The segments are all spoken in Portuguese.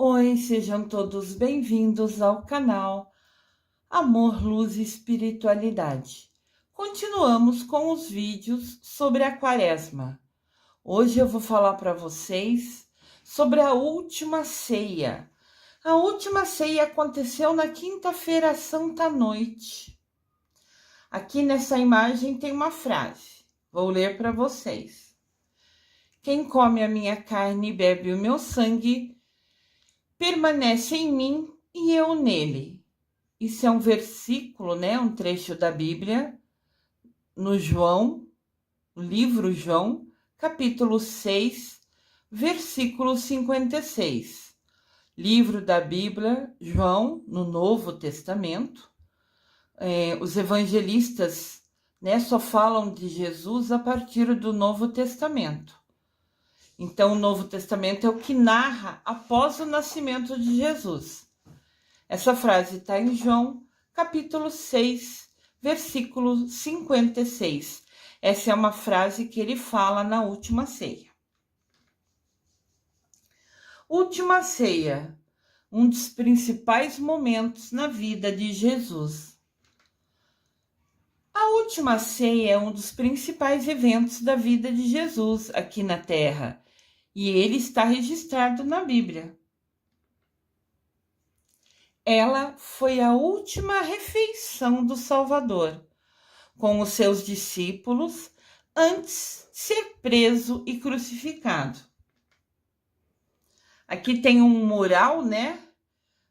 Oi, sejam todos bem-vindos ao canal Amor, Luz e Espiritualidade. Continuamos com os vídeos sobre a Quaresma. Hoje eu vou falar para vocês sobre a última ceia. A última ceia aconteceu na quinta-feira santa à noite. Aqui nessa imagem tem uma frase. Vou ler para vocês. Quem come a minha carne e bebe o meu sangue permanece em mim e eu nele. Isso é um versículo, né? Um trecho da Bíblia, no livro João, capítulo 6, versículo 56. Livro da Bíblia, João, no Novo Testamento. Os evangelistas, né, só falam de Jesus a partir do Novo Testamento. Então, o Novo Testamento é o que narra após o nascimento de Jesus. Essa frase está em João, capítulo 6, versículo 56. Essa é uma frase que ele fala na última ceia. Última ceia, um dos principais momentos na vida de Jesus. A última ceia é um dos principais eventos da vida de Jesus aqui na Terra, e ele está registrado na Bíblia. Ela foi a última refeição do Salvador com os seus discípulos antes de ser preso e crucificado. Aqui tem um mural, né?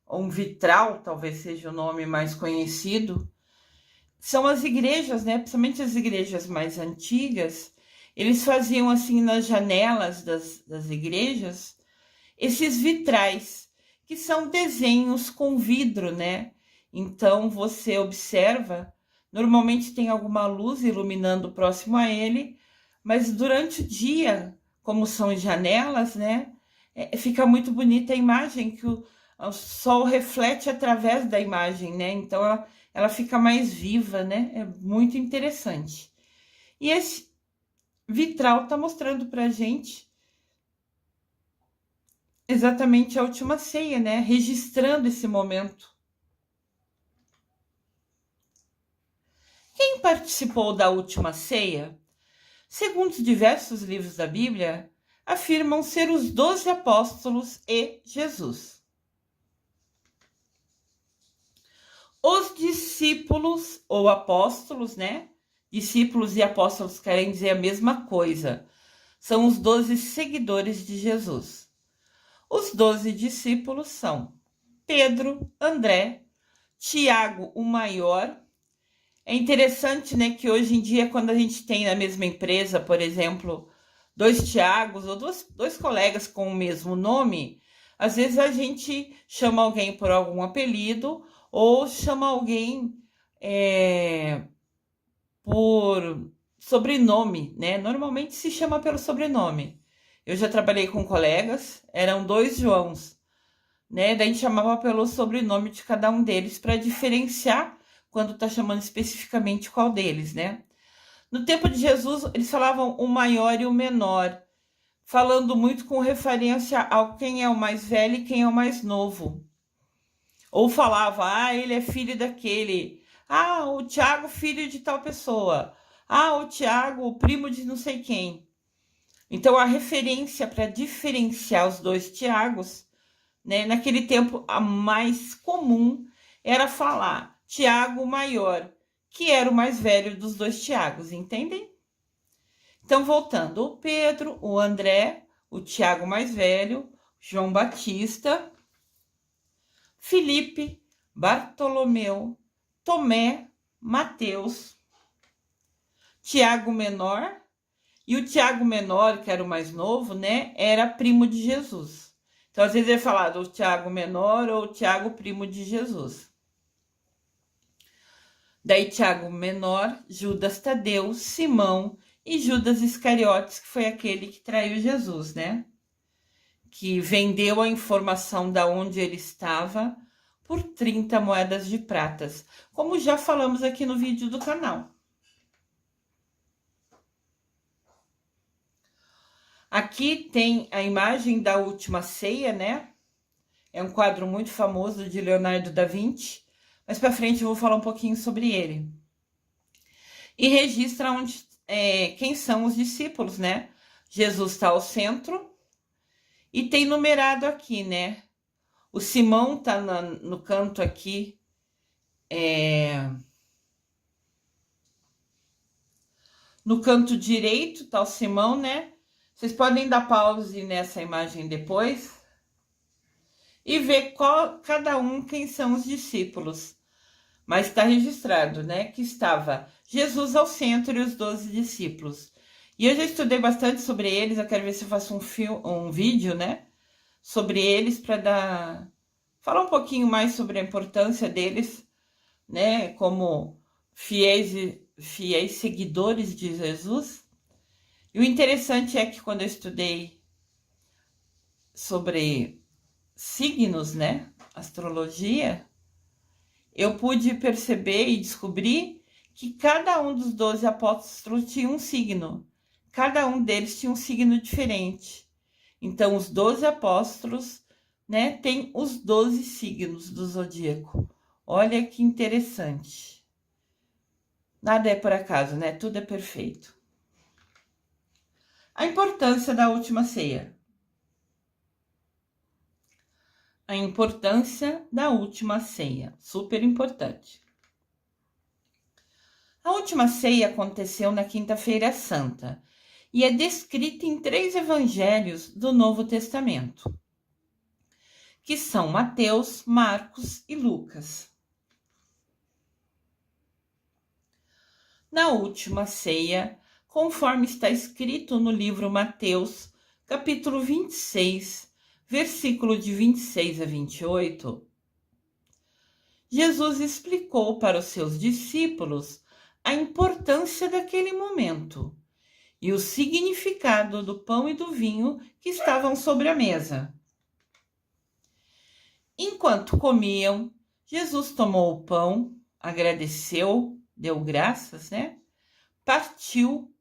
Ou um vitral, talvez seja o nome mais conhecido. São as igrejas, né? Principalmente as igrejas mais antigas. Eles faziam assim nas janelas das igrejas esses vitrais, que são desenhos com vidro, né? Então você observa, normalmente tem alguma luz iluminando próximo a ele, mas durante o dia, como são janelas, né? Fica muito bonita a imagem que o sol reflete através da imagem, né? Então ela fica mais viva, né? É muito interessante. E esse vitral está mostrando para a gente exatamente a última ceia, né? Registrando esse momento. Quem participou da última ceia, segundo os diversos livros da Bíblia, afirmam ser os 12 apóstolos e Jesus. Os discípulos ou apóstolos, né? Discípulos e apóstolos querem dizer a mesma coisa. São os 12 seguidores de Jesus. Os 12 discípulos são Pedro, André, Tiago, o maior. É interessante, né, que hoje em dia, quando a gente tem na mesma empresa, por exemplo, dois Tiagos ou dois colegas com o mesmo nome, às vezes a gente chama alguém por algum apelido ou chama alguém por sobrenome, né? Normalmente se chama pelo sobrenome. Eu já trabalhei com colegas, eram dois Joãos, né? Daí a gente chamava pelo sobrenome de cada um deles para diferenciar quando tá chamando especificamente qual deles, né? No tempo de Jesus, eles falavam o maior e o menor, falando muito com referência a quem é o mais velho e quem é o mais novo. Ou falava, ele é filho daquele. O Tiago, filho de tal pessoa. O Tiago, primo de não sei quem. Então, a referência para diferenciar os dois Tiagos, né, naquele tempo, a mais comum era falar Tiago maior, que era o mais velho dos dois Tiagos, entendem? Então, voltando, o Pedro, o André, o Tiago mais velho, João Batista, Filipe, Bartolomeu, Tomé, Mateus, Tiago menor, e o Tiago menor, que era o mais novo, né, era primo de Jesus. Então, às vezes é falado o Tiago menor ou o Tiago primo de Jesus. Daí, Tiago menor, Judas Tadeu, Simão e Judas Iscariotes, que foi aquele que traiu Jesus, né? Que vendeu a informação da onde ele estava por 30 moedas de pratas, como já falamos aqui no vídeo do canal. Aqui tem a imagem da última ceia, né? É um quadro muito famoso de Leonardo da Vinci. Mais para frente eu vou falar um pouquinho sobre ele. E registra quem são os discípulos, né? Jesus está ao centro e tem numerado aqui, né? O Simão está no canto aqui, no canto direito está o Simão, né? Vocês podem dar pause nessa imagem depois e ver cada um quem são os discípulos. Mas está registrado, né, que estava Jesus ao centro e os 12 discípulos. E eu já estudei bastante sobre eles, eu quero ver se eu faço um vídeo, né, sobre eles para falar um pouquinho mais sobre a importância deles, né, como fiéis seguidores de Jesus. E o interessante é que quando eu estudei sobre signos, né, astrologia, eu pude perceber e descobrir que cada um dos 12 apóstolos tinha um signo. Cada um deles tinha um signo diferente. Então, os 12 apóstolos, né, têm os 12 signos do zodíaco. Olha que interessante. Nada é por acaso, né? Tudo é perfeito. A importância da última ceia. A importância da última ceia, super importante. A última ceia aconteceu na Quinta-feira Santa e é descrita em 3 evangelhos do Novo Testamento, que são Mateus, Marcos e Lucas. Na última ceia, conforme está escrito no livro Mateus, capítulo 26, versículo de 26 a 28, Jesus explicou para os seus discípulos a importância daquele momento e o significado do pão e do vinho que estavam sobre a mesa. Enquanto comiam, Jesus tomou o pão, agradeceu, deu graças, né? Partiu,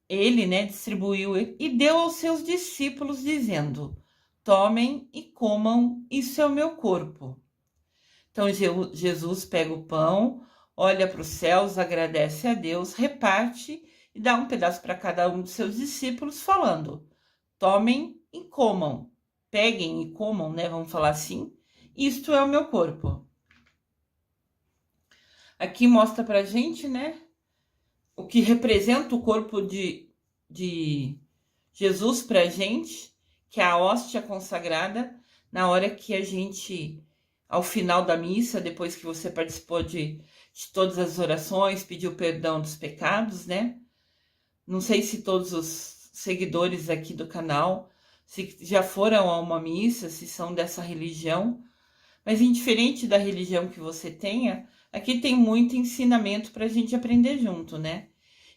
ele, né, distribuiu e deu aos seus discípulos, dizendo: tomem e comam, isso é o meu corpo. Então Jesus pega o pão, olha para os céus, agradece a Deus, reparte e dá um pedaço para cada um dos seus discípulos, falando: tomem e comam, peguem e comam, né? Vamos falar assim, isto é o meu corpo. Aqui mostra para a gente, né, o que representa o corpo de Jesus para a gente, que é a hóstia consagrada, na hora que a gente, ao final da missa, depois que você participou de todas as orações, pediu perdão dos pecados, né? Não sei se todos os seguidores aqui do canal, se já foram a uma missa, se são dessa religião, mas indiferente da religião que você tenha, aqui tem muito ensinamento para a gente aprender junto, né?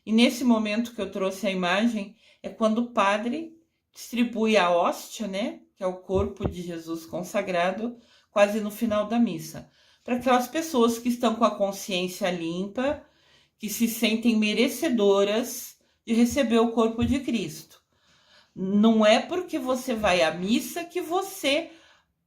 E nesse momento que eu trouxe a imagem, é quando o padre distribui a hóstia, né? Que é o corpo de Jesus consagrado, quase no final da missa. Para aquelas pessoas que estão com a consciência limpa, que se sentem merecedoras de receber o corpo de Cristo. Não é porque você vai à missa que você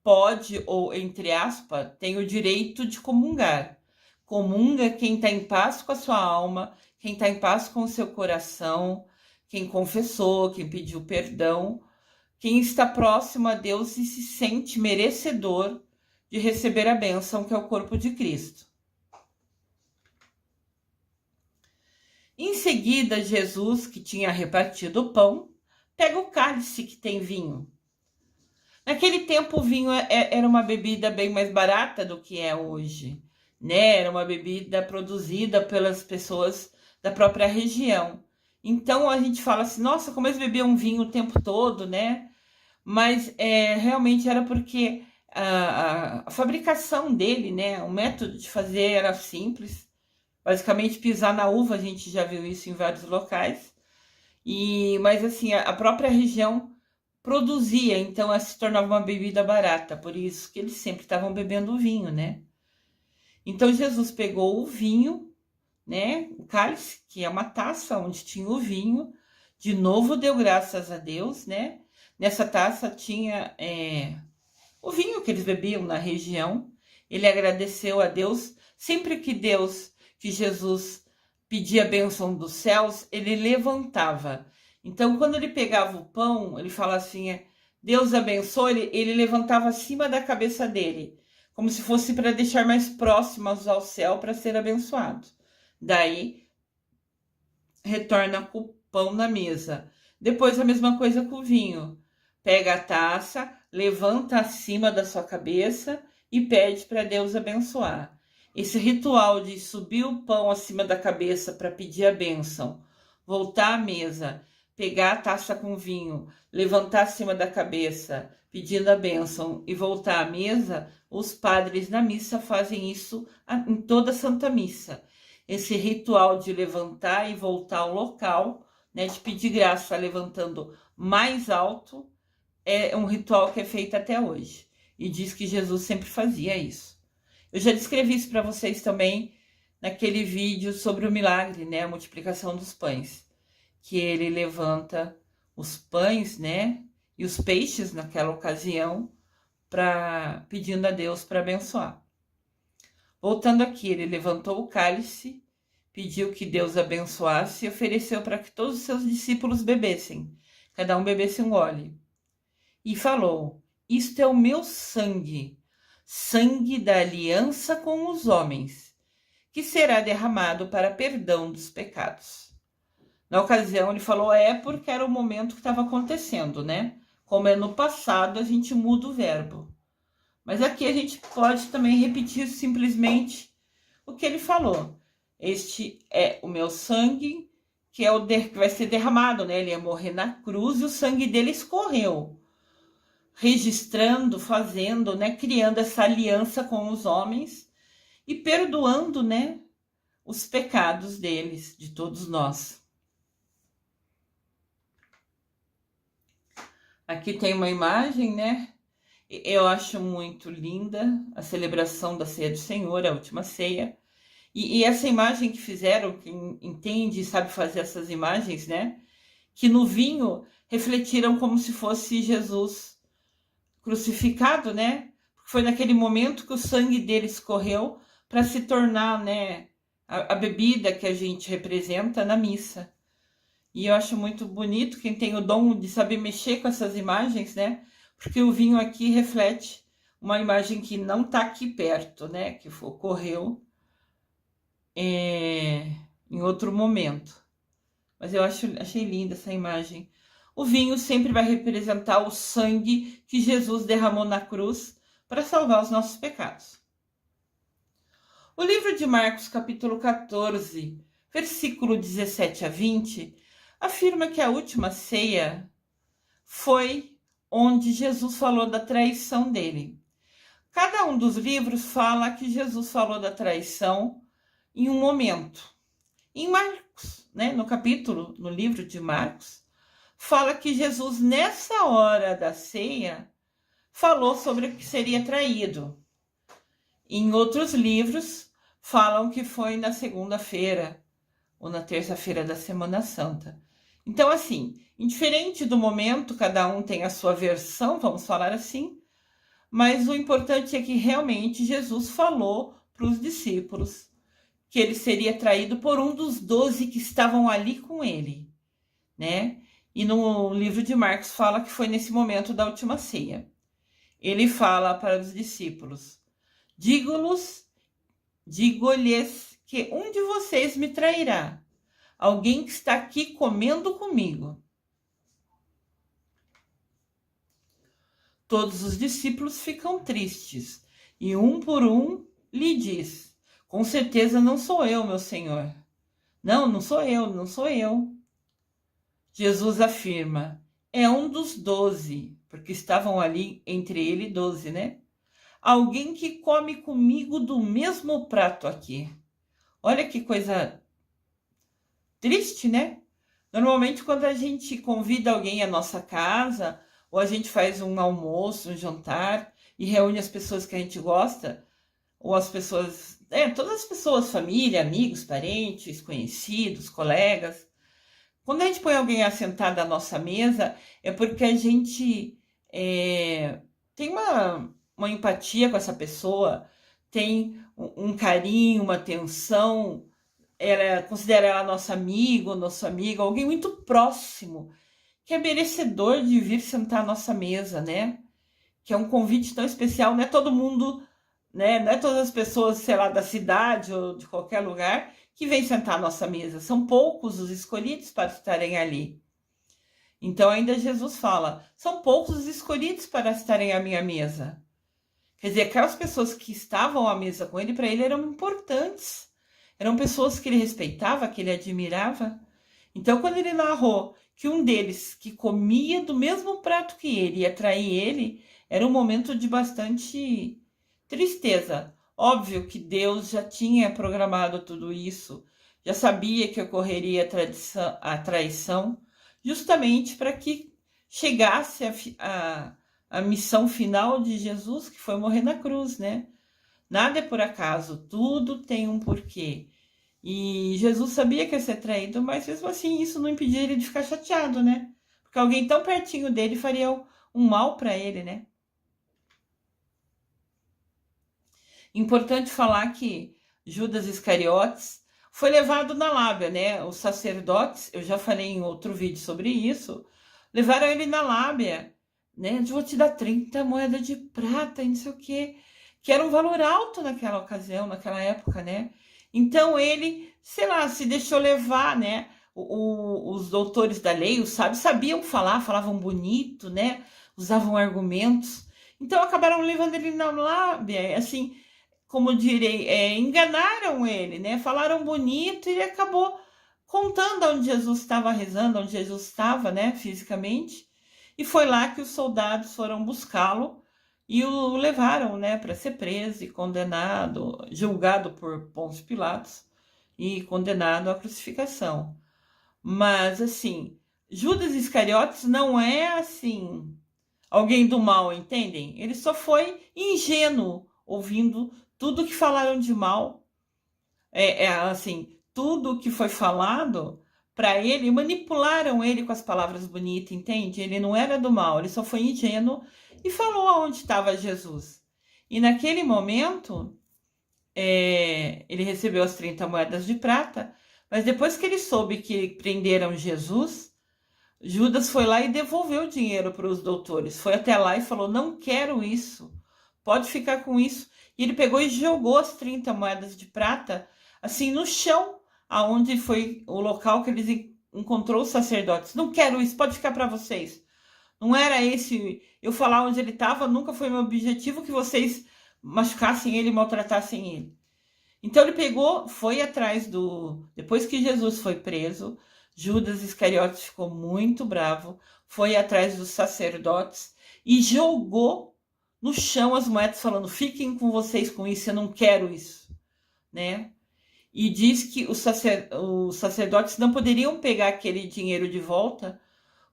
pode, ou entre aspas, tem o direito de comungar. Comunga quem está em paz com a sua alma, quem está em paz com o seu coração, quem confessou, quem pediu perdão, quem está próximo a Deus e se sente merecedor de receber a bênção que é o corpo de Cristo. Em seguida, Jesus, que tinha repartido o pão, pega o cálice que tem vinho. Naquele tempo, o vinho era uma bebida bem mais barata do que é hoje, né? Era uma bebida produzida pelas pessoas da própria região. Então, a gente fala assim, nossa, como eles bebiam vinho o tempo todo, né? Mas realmente era porque a fabricação dele, né? O método de fazer era simples. Basicamente, pisar na uva, a gente já viu isso em vários locais. Mas assim, a própria região produzia, então ela se tornava uma bebida barata, por isso que eles sempre estavam bebendo vinho, né? Então Jesus pegou o vinho, né, o cálice, que é uma taça onde tinha o vinho, de novo deu graças a Deus, né? Nessa taça tinha o vinho que eles bebiam na região. Ele agradeceu a Deus. Sempre que Jesus pedia a bênção dos céus, ele levantava. Então, quando ele pegava o pão, ele fala assim, Deus abençoe, ele levantava acima da cabeça dele, como se fosse para deixar mais próximos ao céu para ser abençoado. Daí, retorna com o pão na mesa. Depois, a mesma coisa com o vinho. Pega a taça, levanta acima da sua cabeça e pede para Deus abençoar. Esse ritual de subir o pão acima da cabeça para pedir a bênção, voltar à mesa, pegar a taça com vinho, levantar acima da cabeça, pedindo a bênção e voltar à mesa, os padres na missa fazem isso em toda a Santa Missa. Esse ritual de levantar e voltar ao local, né, de pedir graça levantando mais alto, é um ritual que é feito até hoje. E diz que Jesus sempre fazia isso. Eu já descrevi isso para vocês também naquele vídeo sobre o milagre, né, a multiplicação dos pães. Que ele levanta os pães, né, e os peixes naquela ocasião, pedindo a Deus para abençoar. Voltando aqui, ele levantou o cálice, pediu que Deus abençoasse e ofereceu para que todos os seus discípulos bebessem, cada um bebesse um gole. E falou, isto é o meu sangue, sangue da aliança com os homens, que será derramado para perdão dos pecados. Na ocasião, ele falou porque era o momento que estava acontecendo, né? Como é no passado, a gente muda o verbo. Mas aqui a gente pode também repetir simplesmente o que ele falou. Este é o meu sangue, que vai ser derramado, né? Ele ia morrer na cruz e o sangue dele escorreu. Registrando, fazendo, né? Criando essa aliança com os homens e perdoando, né? Os pecados deles, de todos nós. Aqui tem uma imagem, né? Eu acho muito linda a celebração da Ceia do Senhor, a última ceia. E essa imagem que fizeram, quem entende e sabe fazer essas imagens, né? Que no vinho refletiram como se fosse Jesus crucificado, né? Porque foi naquele momento que o sangue dele escorreu para se tornar, né? A bebida que a gente representa na missa. E eu acho muito bonito quem tem o dom de saber mexer com essas imagens, né? Porque o vinho aqui reflete uma imagem que não está aqui perto, né? Que ocorreu em outro momento. Mas eu achei linda essa imagem. O vinho sempre vai representar o sangue que Jesus derramou na cruz para salvar os nossos pecados. O livro de Marcos, capítulo 14, versículo 17 a 20, afirma que a última ceia foi onde Jesus falou da traição dele. Cada um dos livros fala que Jesus falou da traição em um momento. Em Marcos, né, no livro de Marcos, fala que Jesus, nessa hora da ceia, falou sobre que seria traído. Em outros livros, falam que foi na segunda-feira ou na terça-feira da Semana Santa. Então, assim, indiferente do momento, cada um tem a sua versão, vamos falar assim, mas o importante é que realmente Jesus falou para os discípulos que ele seria traído por um dos 12 que estavam ali com ele, né? E no livro de Marcos fala que foi nesse momento da última ceia. Ele fala para os discípulos, digo-lhes que um de vocês me trairá, alguém que está aqui comendo comigo. Todos os discípulos ficam tristes, e um por um lhe diz, com certeza não sou eu, meu Senhor. Não sou eu. Jesus afirma, é um dos 12, porque estavam ali entre ele 12, né? Alguém que come comigo do mesmo prato aqui. Olha que coisa triste, né? Normalmente quando a gente convida alguém à nossa casa, ou a gente faz um almoço, um jantar, e reúne as pessoas que a gente gosta, ou as pessoas, todas as pessoas, família, amigos, parentes, conhecidos, colegas. Quando a gente põe alguém assentado à nossa mesa, é porque a gente tem uma empatia com essa pessoa, tem um carinho, uma atenção, ela considera ela nosso amigo, nosso amigo, alguém muito próximo, que é merecedor de vir sentar à nossa mesa, né? Que é um convite tão especial, não é todo mundo, né? Não é todas as pessoas, sei lá, da cidade ou de qualquer lugar que vem sentar à nossa mesa. São poucos os escolhidos para estarem ali. Então ainda Jesus fala, são poucos os escolhidos para estarem à minha mesa. Quer dizer, aquelas pessoas que estavam à mesa com ele, para ele eram importantes. Eram pessoas que ele respeitava, que ele admirava. Então, quando ele narrou que um deles, que comia do mesmo prato que ele, ia trair ele, era um momento de bastante tristeza. Óbvio que Deus já tinha programado tudo isso, já sabia que ocorreria a traição, justamente para que chegasse a missão final de Jesus, que foi morrer na cruz, né? Nada é por acaso, tudo tem um porquê. E Jesus sabia que ia ser traído, mas mesmo assim isso não impedia ele de ficar chateado, né? Porque alguém tão pertinho dele faria um mal para ele, né? Importante falar que Judas Iscariotes foi levado na lábia, né? Os sacerdotes, eu já falei em outro vídeo sobre isso, levaram ele na lábia, né? Eu vou te dar 30 moedas de prata e não sei o quê, que era um valor alto naquela ocasião, naquela época, né? Então ele, sei lá, se deixou levar, né? Os doutores da lei, os sábios, sabiam falar, falavam bonito, né? Usavam argumentos. Então acabaram levando ele na lábia, assim, como direi, enganaram ele, né? Falaram bonito e ele acabou contando onde Jesus estava rezando, onde Jesus estava, né? Fisicamente. E foi lá que os soldados foram buscá-lo e o levaram, né, para ser preso e condenado, julgado por Pôncio Pilatos e condenado à crucificação. Mas, assim, Judas Iscariotes não é, assim, alguém do mal, entendem? Ele só foi ingênuo, ouvindo tudo que falaram de mal. Assim, tudo que foi falado para ele, manipularam ele com as palavras bonitas, entende? Ele não era do mal, ele só foi ingênuo e falou aonde estava Jesus. E naquele momento, ele recebeu as 30 moedas de prata, mas depois que ele soube que prenderam Jesus, Judas foi lá e devolveu o dinheiro para os doutores. Foi até lá e falou: não quero isso, pode ficar com isso. E ele pegou e jogou as 30 moedas de prata assim no chão, aonde foi o local que eles encontrou os sacerdotes. Não quero isso, pode ficar para vocês. Não era esse, eu falar onde ele estava, nunca foi meu objetivo que vocês machucassem ele, maltratassem ele. Então ele pegou, foi atrás depois que Jesus foi preso, Judas Iscariotes ficou muito bravo, foi atrás dos sacerdotes e jogou no chão as moedas, falando: fiquem com vocês com isso, eu não quero isso, né? E diz que os sacerdotes não poderiam pegar aquele dinheiro de volta,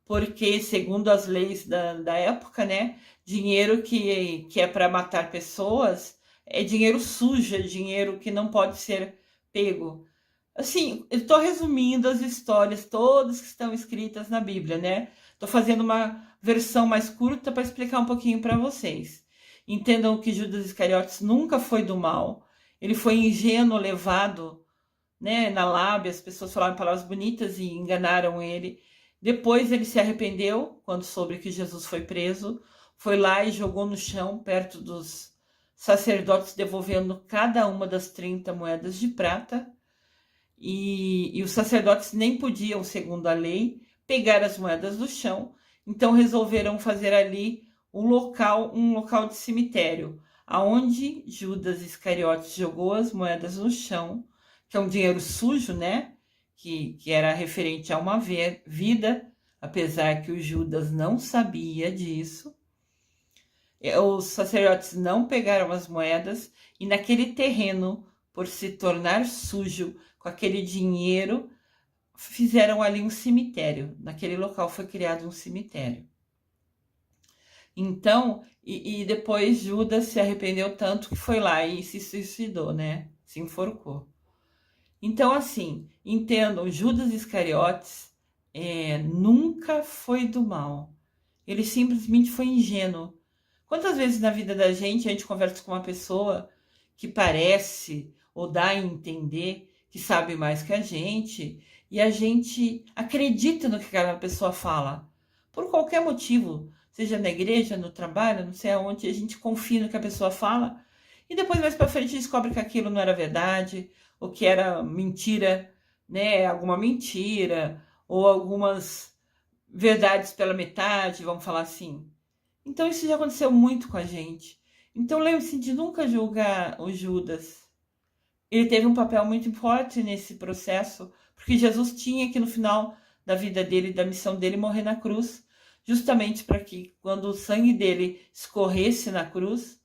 porque, segundo as leis da época, né, dinheiro que é para matar pessoas é dinheiro sujo, é dinheiro que não pode ser pego. Assim, eu estou resumindo as histórias todas que estão escritas na Bíblia, né? Estou fazendo uma versão mais curta para explicar um pouquinho para vocês. Entendam que Judas Iscariotes nunca foi do mal. Ele foi ingênuo, levado, né, na lábia, as pessoas falaram palavras bonitas e enganaram ele. Depois ele se arrependeu, quando soube que Jesus foi preso, foi lá e jogou no chão, perto dos sacerdotes, devolvendo cada uma das 30 moedas de prata. E os sacerdotes nem podiam, segundo a lei, pegar as moedas do chão, então resolveram fazer ali um local de cemitério, aonde Judas Iscariotes jogou as moedas no chão, que é um dinheiro sujo, né? Que era referente a uma vida, apesar que o Judas não sabia disso. Os sacerdotes não pegaram as moedas e naquele terreno, por se tornar sujo com aquele dinheiro, fizeram ali um cemitério. Naquele local foi criado um cemitério. Então, e depois Judas se arrependeu tanto que foi lá e se suicidou, né? Se enforcou. Então, assim, entendam, Judas Iscariotes nunca foi do mal. Ele simplesmente foi ingênuo. Quantas vezes na vida da gente a gente conversa com uma pessoa que parece ou dá a entender que sabe mais que a gente e a gente acredita no que aquela pessoa fala, por qualquer motivo, seja na igreja, no trabalho, não sei aonde, a gente confia no que a pessoa fala e depois mais para frente descobre que aquilo não era verdade ou que era mentira, né? Alguma mentira ou algumas verdades pela metade, vamos falar assim. Então isso já aconteceu muito com a gente. Então lembre-se de nunca julgar o Judas. Ele teve um papel muito forte nesse processo, porque Jesus tinha que no final da vida dele, da missão dele, morrer na cruz, justamente para que quando o sangue dele escorresse na cruz,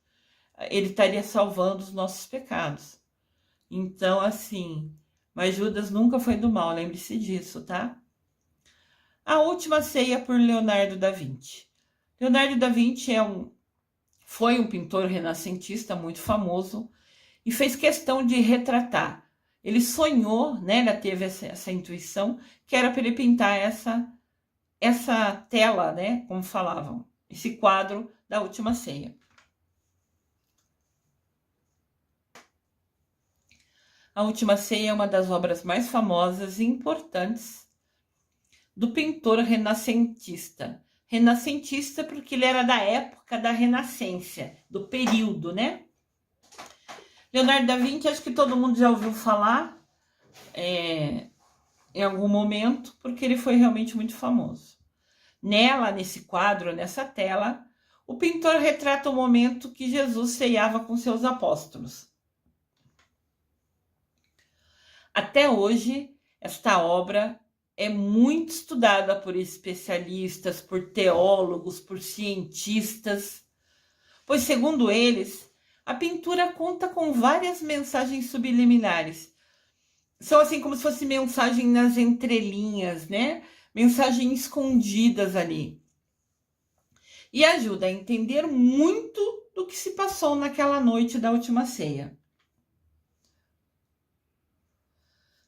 ele estaria salvando os nossos pecados. Então, assim, mas Judas nunca foi do mal, lembre-se disso, tá? A Última Ceia por Leonardo da Vinci. Leonardo da Vinci foi um pintor renascentista muito famoso e fez questão de retratar. Ele sonhou, né, ele teve essa intuição, que era para ele pintar essa tela, né, como falavam, esse quadro da Última Ceia. A Última Ceia é uma das obras mais famosas e importantes do pintor renascentista. Renascentista porque ele era da época da Renascença, do período, né? Leonardo da Vinci, acho que todo mundo já ouviu falar em algum momento, porque ele foi realmente muito famoso. Nesse quadro, nessa tela, o pintor retrata o momento que Jesus ceiava com seus apóstolos. Até hoje, esta obra é muito estudada por especialistas, por teólogos, por cientistas, pois, segundo eles, a pintura conta com várias mensagens subliminares. São assim como se fosse mensagem nas entrelinhas, né? Mensagens escondidas ali. E ajuda a entender muito do que se passou naquela noite da Última Ceia.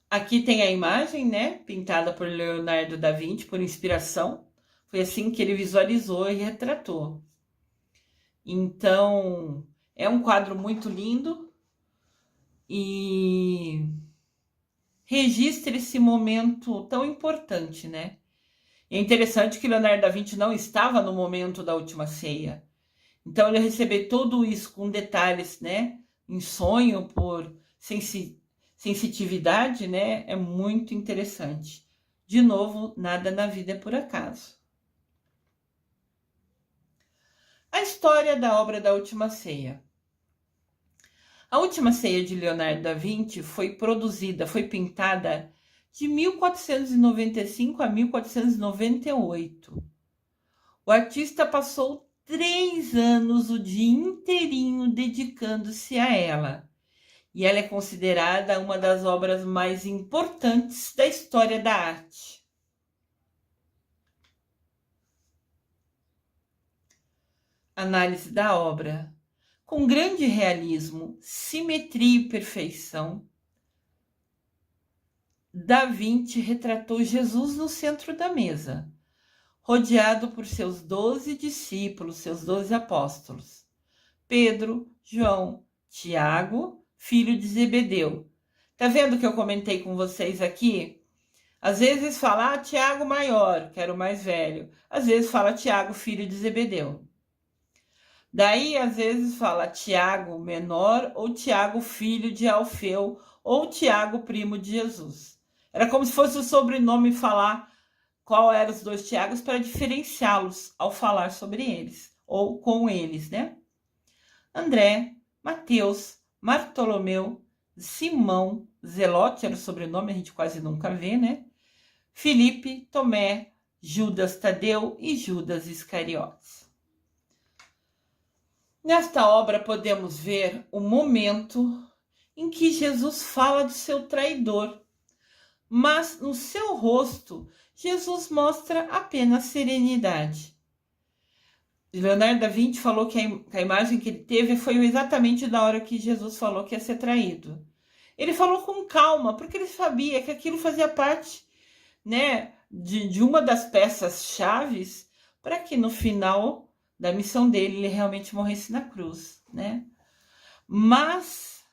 Aqui tem a imagem, né? Pintada por Leonardo da Vinci, por inspiração. Foi assim que ele visualizou e retratou. Então, é um quadro muito lindo e registra esse momento tão importante, né? E é interessante que Leonardo da Vinci não estava no momento da Última Ceia. Então, ele recebeu tudo isso com detalhes, né? Em sonho, por sensitividade, né? É muito interessante. De novo, nada na vida é por acaso. A história da obra da Última Ceia. A Última Ceia de Leonardo da Vinci foi pintada de 1495 a 1498. O artista passou 3 anos o dia inteirinho dedicando-se a ela. E ela é considerada uma das obras mais importantes da história da arte. Análise da obra. Com grande realismo, simetria e perfeição, Da Vinci retratou Jesus no centro da mesa, rodeado por seus 12 discípulos, seus 12 apóstolos. Pedro, João, Tiago, filho de Zebedeu. Tá vendo que eu comentei com vocês aqui? Às vezes fala Tiago maior, que era o mais velho. Às vezes fala Tiago, filho de Zebedeu. Daí, às vezes, fala Tiago menor ou Tiago filho de Alfeu ou Tiago primo de Jesus. Era como se fosse o sobrenome falar qual eram os 2 Tiagos para diferenciá-los ao falar sobre eles ou com eles, né? André, Mateus, Bartolomeu, Simão, Zelote era o sobrenome, a gente quase nunca vê, né? Filipe, Tomé, Judas Tadeu e Judas Iscariotes. Nesta obra podemos ver o momento em que Jesus fala do seu traidor, mas no seu rosto Jesus mostra apenas serenidade. Leonardo da Vinci falou que a imagem que ele teve foi exatamente da hora que Jesus falou que ia ser traído. Ele falou com calma, porque ele sabia que aquilo fazia parte, né, de uma das peças chaves para que no final da missão dele, ele realmente morresse na cruz, né? Mas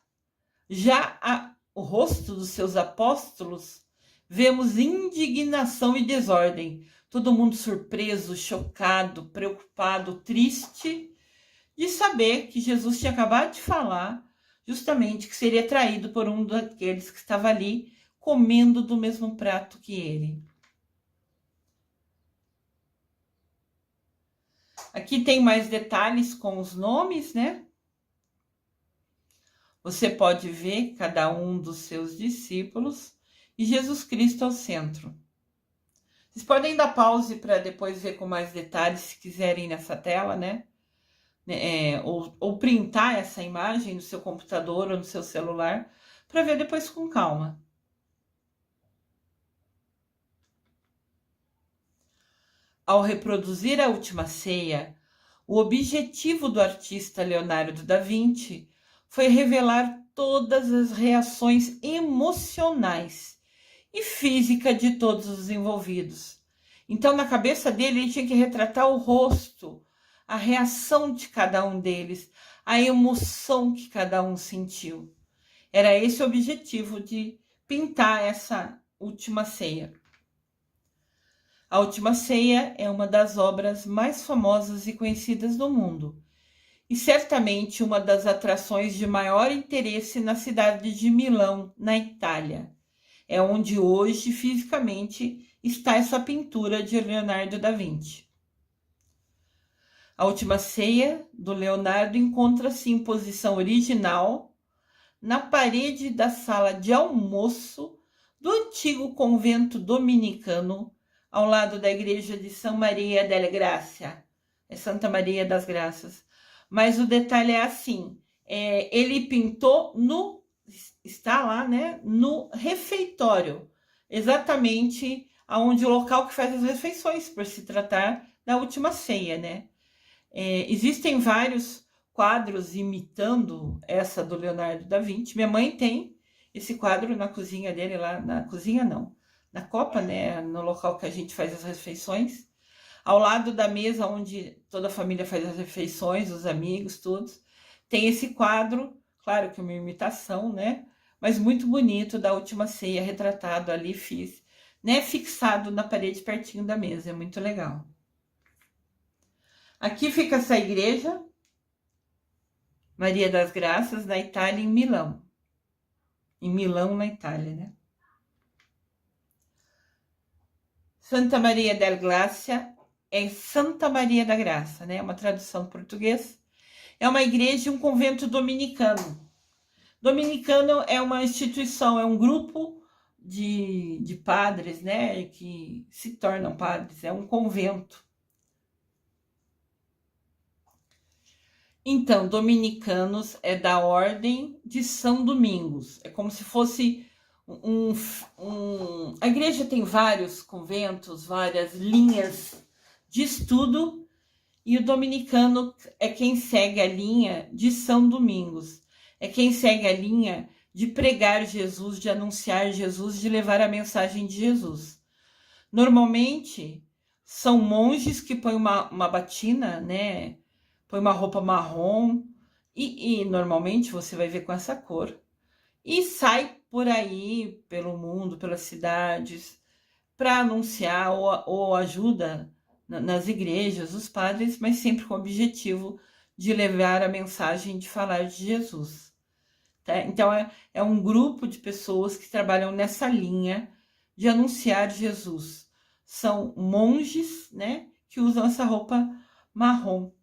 já o rosto dos seus apóstolos, vemos indignação e desordem. Todo mundo surpreso, chocado, preocupado, triste de saber que Jesus tinha acabado de falar justamente que seria traído por um daqueles que estava ali comendo do mesmo prato que ele. Aqui tem mais detalhes com os nomes, né? Você pode ver cada um dos seus discípulos e Jesus Cristo ao centro. Vocês podem dar pause para depois ver com mais detalhes, se quiserem, nessa tela, né? Ou printar essa imagem no seu computador ou no seu celular para ver depois com calma. Ao reproduzir a Última Ceia, o objetivo do artista Leonardo da Vinci foi revelar todas as reações emocionais e físicas de todos os envolvidos. Então, na cabeça dele, ele tinha que retratar o rosto, a reação de cada um deles, a emoção que cada um sentiu. Era esse o objetivo de pintar essa Última Ceia. A Última Ceia é uma das obras mais famosas e conhecidas do mundo, e certamente uma das atrações de maior interesse na cidade de Milão, na Itália. É onde hoje, fisicamente, está essa pintura de Leonardo da Vinci. A Última Ceia do Leonardo encontra-se em posição original na parede da sala de almoço do antigo convento dominicano, ao lado da igreja de São Maria delle Grazie, é Santa Maria das Graças. Mas o detalhe é assim, ele pintou está lá, né, no refeitório, exatamente onde o local que faz as refeições, por se tratar da Última Ceia, né? Existem vários quadros imitando essa do Leonardo da Vinci. Minha mãe tem esse quadro na cozinha dele, lá na cozinha não, na copa, né, no local que a gente faz as refeições, ao lado da mesa onde toda a família faz as refeições, os amigos, todos, tem esse quadro, claro que é uma imitação, né, mas muito bonito, da Última Ceia, retratado ali, né, fixado na parede pertinho da mesa, é muito legal. Aqui fica essa igreja, Maria das Graças, na Itália, em Milão. Em Milão, na Itália, né? Santa Maria del Gracia é Santa Maria da Graça, né? Uma tradução do português. É uma igreja e um convento dominicano. Dominicano é uma instituição, é um grupo de padres, né? Que se tornam padres, é um convento. Então, dominicanos é da Ordem de São Domingos. É como se fosse a igreja tem vários conventos, várias linhas de estudo, e o dominicano é quem segue a linha de São Domingos. É quem segue a linha de pregar Jesus, de anunciar Jesus, de levar a mensagem de Jesus. Normalmente, são monges que põem uma batina, né? Põe uma roupa marrom e normalmente você vai ver com essa cor. E sai por aí, pelo mundo, pelas cidades, para anunciar ou ajuda nas igrejas, os padres, mas sempre com o objetivo de levar a mensagem, de falar de Jesus. Tá? Então, é um grupo de pessoas que trabalham nessa linha de anunciar Jesus. São monges, né, que usam essa roupa marrom.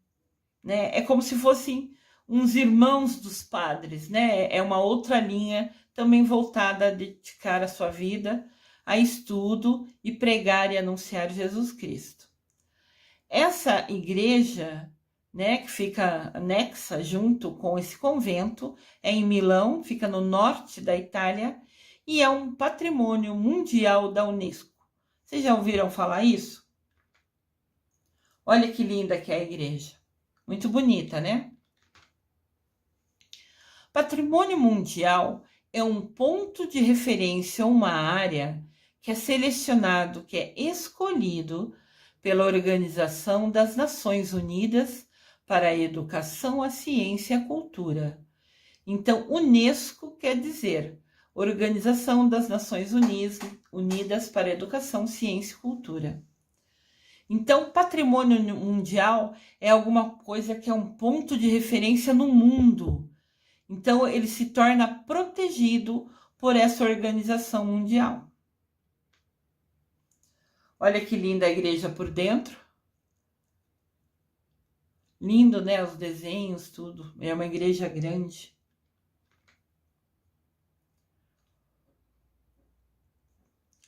Né? É como se fossem uns irmãos dos padres, né? É uma outra linha também voltada a dedicar a sua vida a estudo e pregar e anunciar Jesus Cristo. Essa igreja, né, que fica anexa junto com esse convento, é em Milão, fica no norte da Itália e é um patrimônio mundial da Unesco. Vocês já ouviram falar isso? Olha que linda que é a igreja. Muito bonita, né? Patrimônio mundial é um ponto de referência, uma área que é selecionado, que é escolhido pela Organização das Nações Unidas para a Educação, a Ciência e a Cultura. Então, Unesco quer dizer Organização das Nações Unidas para a Educação, Ciência e Cultura. Então, patrimônio mundial é alguma coisa que é um ponto de referência no mundo. Então, ele se torna protegido por essa organização mundial. Olha que linda a igreja por dentro. Lindo, né? Os desenhos, tudo. É uma igreja grande.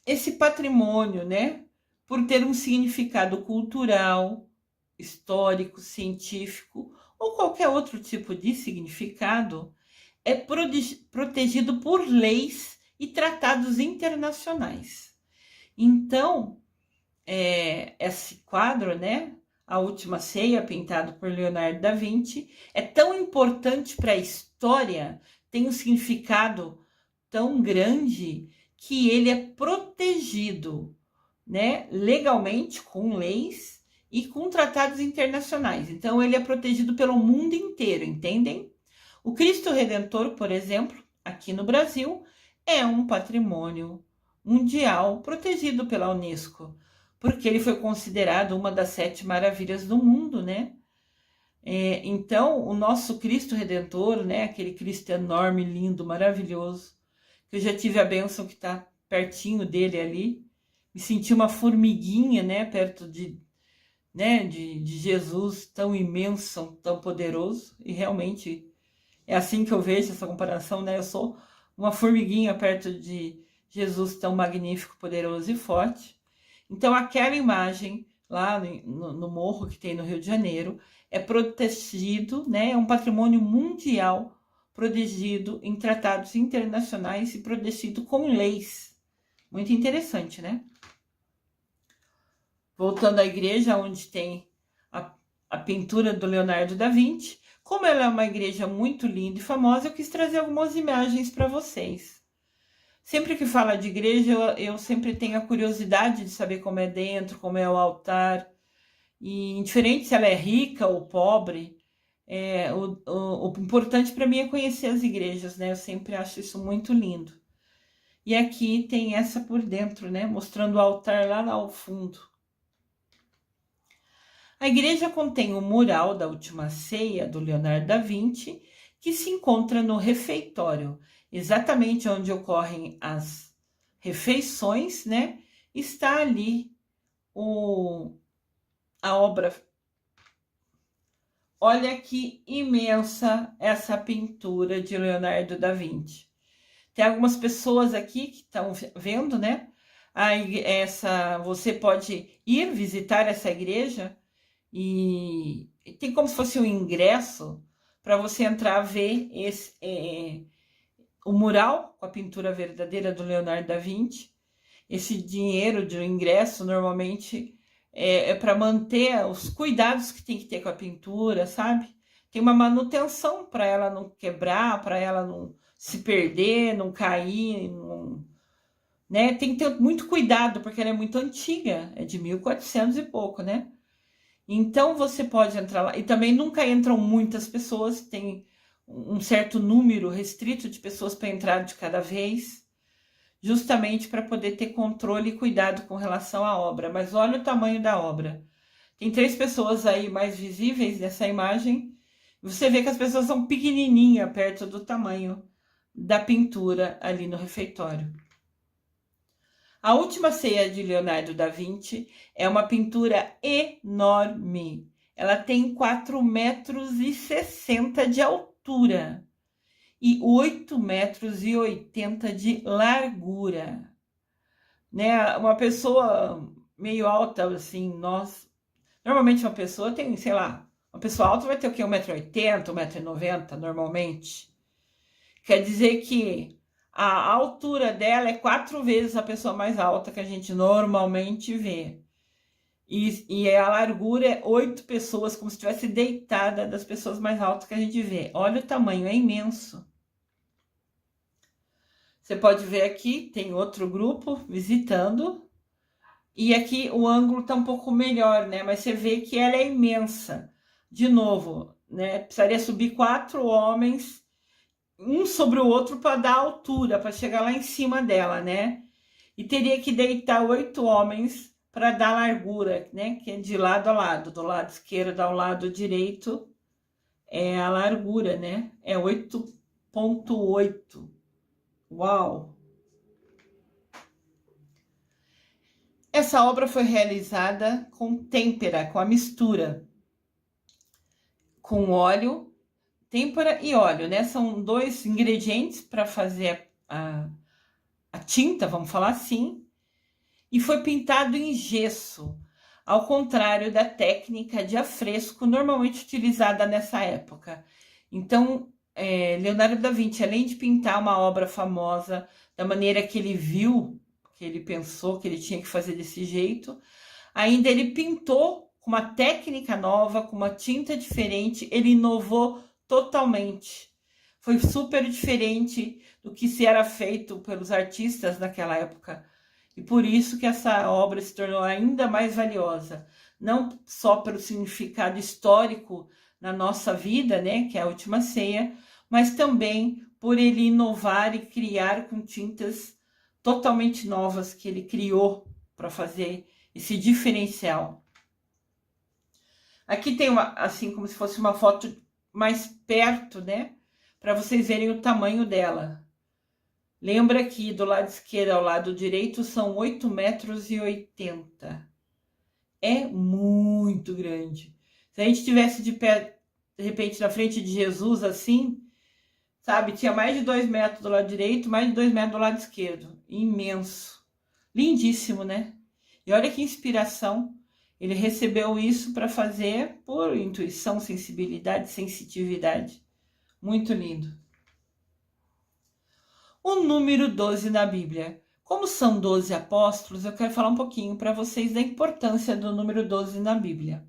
Esse patrimônio, né? Por ter um significado cultural, histórico, científico ou qualquer outro tipo de significado, é protegido por leis e tratados internacionais. Então, esse quadro, né, A Última Ceia, pintado por Leonardo da Vinci, é tão importante para a história, tem um significado tão grande que ele é protegido, né, legalmente, com leis e com tratados internacionais. Então, ele é protegido pelo mundo inteiro, entendem? O Cristo Redentor, por exemplo, aqui no Brasil, é um patrimônio mundial protegido pela Unesco, porque ele foi considerado uma das 7 maravilhas do mundo, né? Então, o nosso Cristo Redentor, né, aquele Cristo enorme, lindo, maravilhoso, que eu já tive a bênção que está pertinho dele ali, me senti uma formiguinha, né, perto de Jesus, tão imenso, tão poderoso, e realmente é assim que eu vejo essa comparação, né? Eu sou uma formiguinha perto de Jesus, tão magnífico, poderoso e forte. Então, aquela imagem lá no morro que tem no Rio de Janeiro é protegido, né? É um patrimônio mundial protegido em tratados internacionais e protegido com leis. Muito interessante, né? Voltando à igreja, onde tem a pintura do Leonardo da Vinci. Como ela é uma igreja muito linda e famosa, eu quis trazer algumas imagens para vocês. Sempre que fala de igreja, eu sempre tenho a curiosidade de saber como é dentro, como é o altar. E indiferente se ela é rica ou pobre, o importante para mim é conhecer as igrejas, né? Eu sempre acho isso muito lindo. E aqui tem essa por dentro, né? Mostrando o altar lá ao fundo. A igreja contém o mural da Última Ceia, do Leonardo da Vinci, que se encontra no refeitório, exatamente onde ocorrem as refeições, né? Está ali a obra. Olha que imensa essa pintura de Leonardo da Vinci. Tem algumas pessoas aqui que estão vendo, né? Você pode ir visitar essa igreja e tem como se fosse um ingresso para você entrar ver o mural com a pintura verdadeira do Leonardo da Vinci. Esse dinheiro de ingresso normalmente é para manter os cuidados que tem que ter com a pintura, sabe? Tem uma manutenção para ela não quebrar, para ela não se perder, não cair, né? Tem que ter muito cuidado, porque ela é muito antiga, é de 1400 e pouco, né? Então, você pode entrar lá. E também nunca entram muitas pessoas, tem um certo número restrito de pessoas para entrar de cada vez, justamente para poder ter controle e cuidado com relação à obra. Mas olha o tamanho da obra. Tem 3 pessoas aí mais visíveis nessa imagem. Você vê que as pessoas são pequenininhas perto do tamanho da pintura ali no refeitório. A Última Ceia de Leonardo da Vinci é uma pintura enorme. Ela tem 4,60 metros de altura e 8,80 metros de largura. Né? Uma pessoa meio alta, assim, normalmente uma pessoa tem, sei lá, uma pessoa alta vai ter o quê? 1,80 m, 1,90 m normalmente. Quer dizer que a altura dela é 4 vezes a pessoa mais alta que a gente normalmente vê. E a largura é 8 pessoas, como se estivesse deitada das pessoas mais altas que a gente vê. Olha o tamanho, é imenso. Você pode ver aqui, tem outro grupo visitando E aqui o ângulo tá um pouco melhor, né? Mas você vê que ela é imensa. De novo, né? Precisaria subir 4 homens, um sobre o outro para dar altura, para chegar lá em cima dela, né? E teria que deitar 8 homens para dar largura, né? Que é de lado a lado, do lado esquerdo ao lado direito é a largura, né? É 8,8. Uau! Essa obra foi realizada com têmpera, com a mistura, com óleo, têmpera e óleo, né? São 2 ingredientes para fazer a tinta, vamos falar assim, e foi pintado em gesso, ao contrário da técnica de afresco normalmente utilizada nessa época. Então, Leonardo da Vinci, além de pintar uma obra famosa da maneira que ele viu, que ele pensou que ele tinha que fazer desse jeito, ainda ele pintou com uma técnica nova, com uma tinta diferente, ele inovou totalmente. Foi super diferente do que se era feito pelos artistas naquela época. E por isso que essa obra se tornou ainda mais valiosa, não só pelo significado histórico na nossa vida, né, que é a Última Ceia, mas também por ele inovar e criar com tintas totalmente novas que ele criou para fazer esse diferencial. Aqui tem uma, assim, como se fosse uma foto mais perto, né, para vocês verem o tamanho dela. Lembra que do lado esquerdo ao lado direito são 8,80 metros. É muito grande. Se a gente tivesse de pé, de repente, na frente de Jesus assim, sabe? Tinha mais de 2 metros do lado direito, mais de 2 metros do lado esquerdo. Imenso. Lindíssimo, né? E olha que inspiração. Ele recebeu isso para fazer por intuição, sensibilidade, sensitividade. Muito lindo. O número 12 na Bíblia. Como são 12 apóstolos, eu quero falar um pouquinho para vocês da importância do número 12 na Bíblia.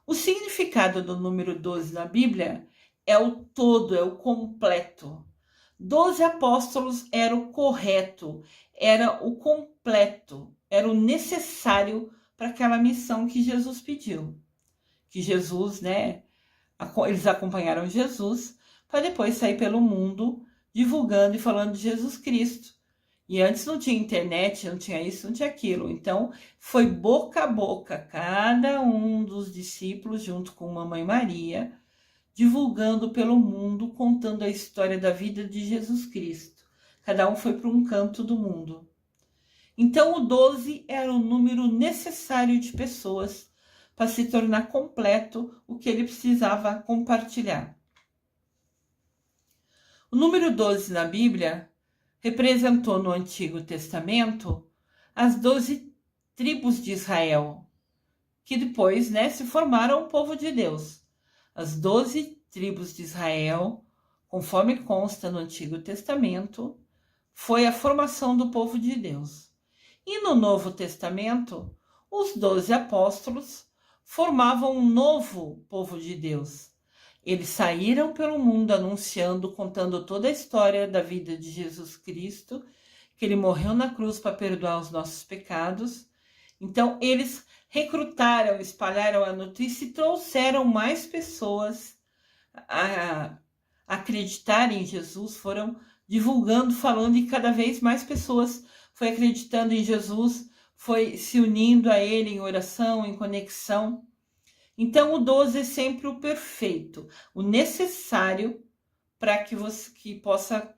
O significado do número 12 na Bíblia é o todo, é o completo. 12 apóstolos era o correto, era o completo, era o necessário para aquela missão que Jesus pediu. Que Jesus, né, eles acompanharam Jesus para depois sair pelo mundo divulgando e falando de Jesus Cristo. E antes não tinha internet, não tinha isso, não tinha aquilo. Então, foi boca a boca, cada um dos discípulos, junto com Mamãe Maria, divulgando pelo mundo, contando a história da vida de Jesus Cristo. Cada um foi para um canto do mundo. Então, o 12 era o número necessário de pessoas para se tornar completo o que ele precisava compartilhar. O número 12 na Bíblia representou no Antigo Testamento as 12 tribos de Israel, que depois, né, se formaram o povo de Deus. As 12 tribos de Israel, conforme consta no Antigo Testamento, foi a formação do povo de Deus. E no Novo Testamento, os 12 apóstolos formavam um novo povo de Deus. Eles saíram pelo mundo anunciando, contando toda a história da vida de Jesus Cristo, que ele morreu na cruz para perdoar os nossos pecados. Então, eles recrutaram, espalharam a notícia e trouxeram mais pessoas a acreditarem em Jesus, foram divulgando, falando, e cada vez mais pessoas foi acreditando em Jesus, foi se unindo a ele em oração, em conexão. Então, o 12 é sempre o perfeito, o necessário para que você possa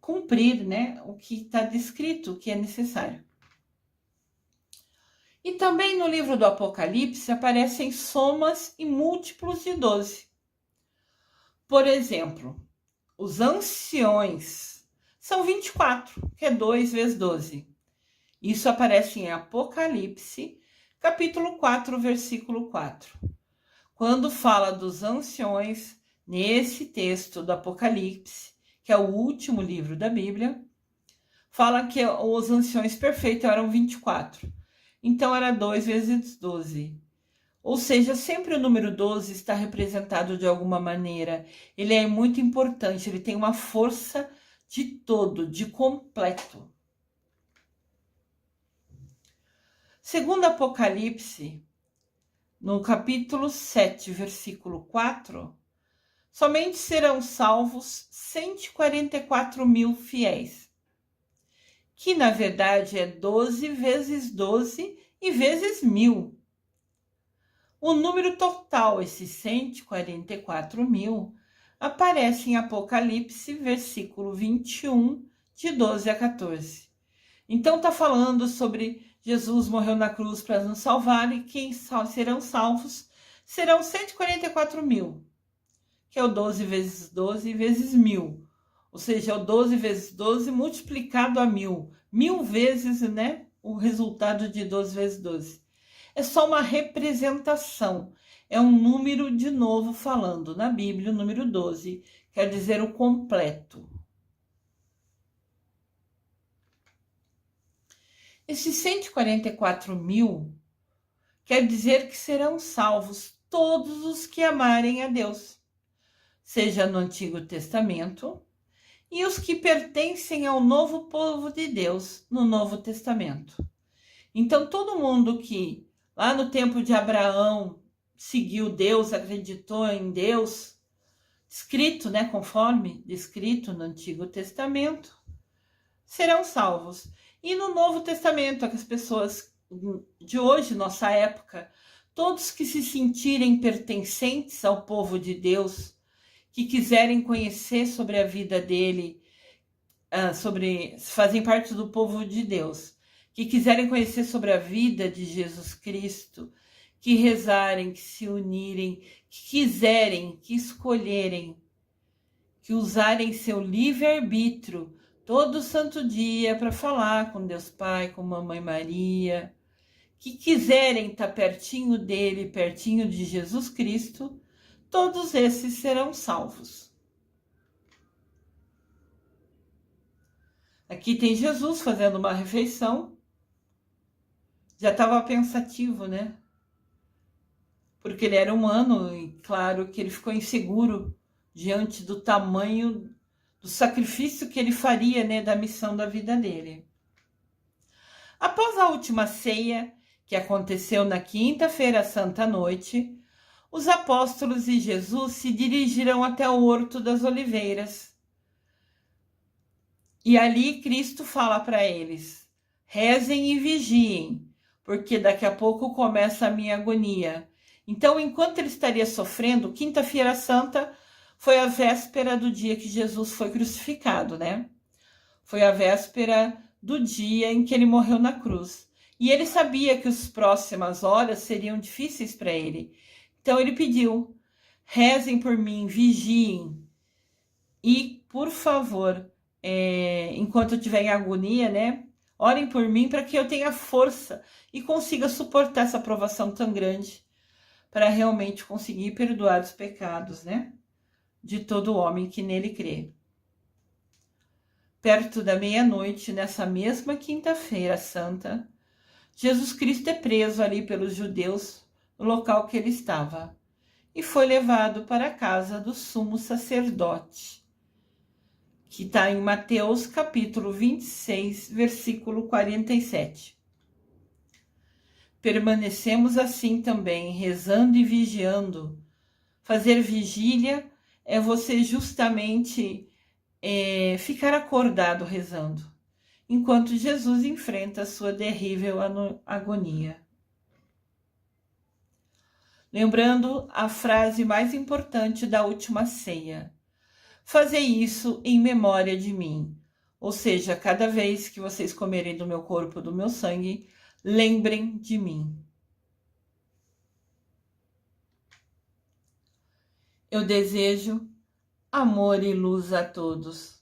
cumprir, né, o que está descrito, o que é necessário. E também no livro do Apocalipse aparecem somas e múltiplos de 12. Por exemplo, os anciões são 24, que é 2 vezes 12. Isso aparece em Apocalipse, capítulo 4, versículo 4. Quando fala dos anciões, nesse texto do Apocalipse, que é o último livro da Bíblia, fala que os anciões perfeitos eram 24. Então, era 2 vezes 12. Ou seja, sempre o número 12 está representado de alguma maneira. Ele é muito importante, ele tem uma força de todo, de completo. Segundo Apocalipse, no capítulo 7, versículo 4, somente serão salvos 144 mil fiéis, que na verdade é 12 vezes 12 e vezes 1000. O número total, esses 144 mil, aparece em Apocalipse, versículo 21, de 12 a 14. Então está falando sobre Jesus morreu na cruz para nos salvar e quem serão salvos serão 144 mil, que é o 12 vezes 12 vezes 1000. Ou seja, é o 12 vezes 12 multiplicado a 1000. 1000 vezes, né, o resultado de 12 vezes 12. É só uma representação. É um número, de novo falando, na Bíblia, o número 12 quer dizer o completo. Esses 144 mil quer dizer que serão salvos todos os que amarem a Deus, seja no Antigo Testamento, e os que pertencem ao novo povo de Deus no Novo Testamento. Então, todo mundo que lá no tempo de Abraão seguiu Deus, acreditou em Deus, escrito, né, conforme descrito no Antigo Testamento, serão salvos. E no Novo Testamento, as pessoas de hoje, nossa época, todos que se sentirem pertencentes ao povo de Deus, que quiserem conhecer sobre a vida dele, fazem parte do povo de Deus, que quiserem conhecer sobre a vida de Jesus Cristo, que rezarem, que se unirem, que quiserem, que escolherem, que usarem seu livre-arbítrio todo santo dia para falar com Deus Pai, com Mamãe Maria, que quiserem estar pertinho dele, pertinho de Jesus Cristo, todos esses serão salvos. Aqui tem Jesus fazendo uma refeição. Já estava pensativo, né? Porque ele era humano e claro que ele ficou inseguro diante do tamanho do sacrifício que ele faria, né, da missão da vida dele. Após a última ceia, que aconteceu na quinta-feira santa à noite, os apóstolos e Jesus se dirigiram até o Horto das Oliveiras. E ali Cristo fala para eles: rezem e vigiem, porque daqui a pouco começa a minha agonia. Então, enquanto ele estaria sofrendo, quinta-feira santa foi a véspera do dia que Jesus foi crucificado, né? Foi a véspera do dia em que ele morreu na cruz. E ele sabia que as próximas horas seriam difíceis para ele. Então ele pediu: rezem por mim, vigiem. E, por favor, enquanto eu estiver em agonia, né? Orem por mim para que eu tenha força e consiga suportar essa provação tão grande para realmente conseguir perdoar os pecados, né? De todo homem que nele crê. Perto da meia-noite, nessa mesma quinta-feira santa, Jesus Cristo é preso ali pelos judeus no local que ele estava e foi levado para a casa do sumo sacerdote, que está em Mateus capítulo 26, versículo 47. Permanecemos assim também, rezando e vigiando. Fazer vigília é você justamente ficar acordado rezando, enquanto Jesus enfrenta a sua terrível agonia. Lembrando a frase mais importante da última ceia: fazei isso em memória de mim. Ou seja, cada vez que vocês comerem do meu corpo, do meu sangue, lembrem de mim. Eu desejo amor e luz a todos.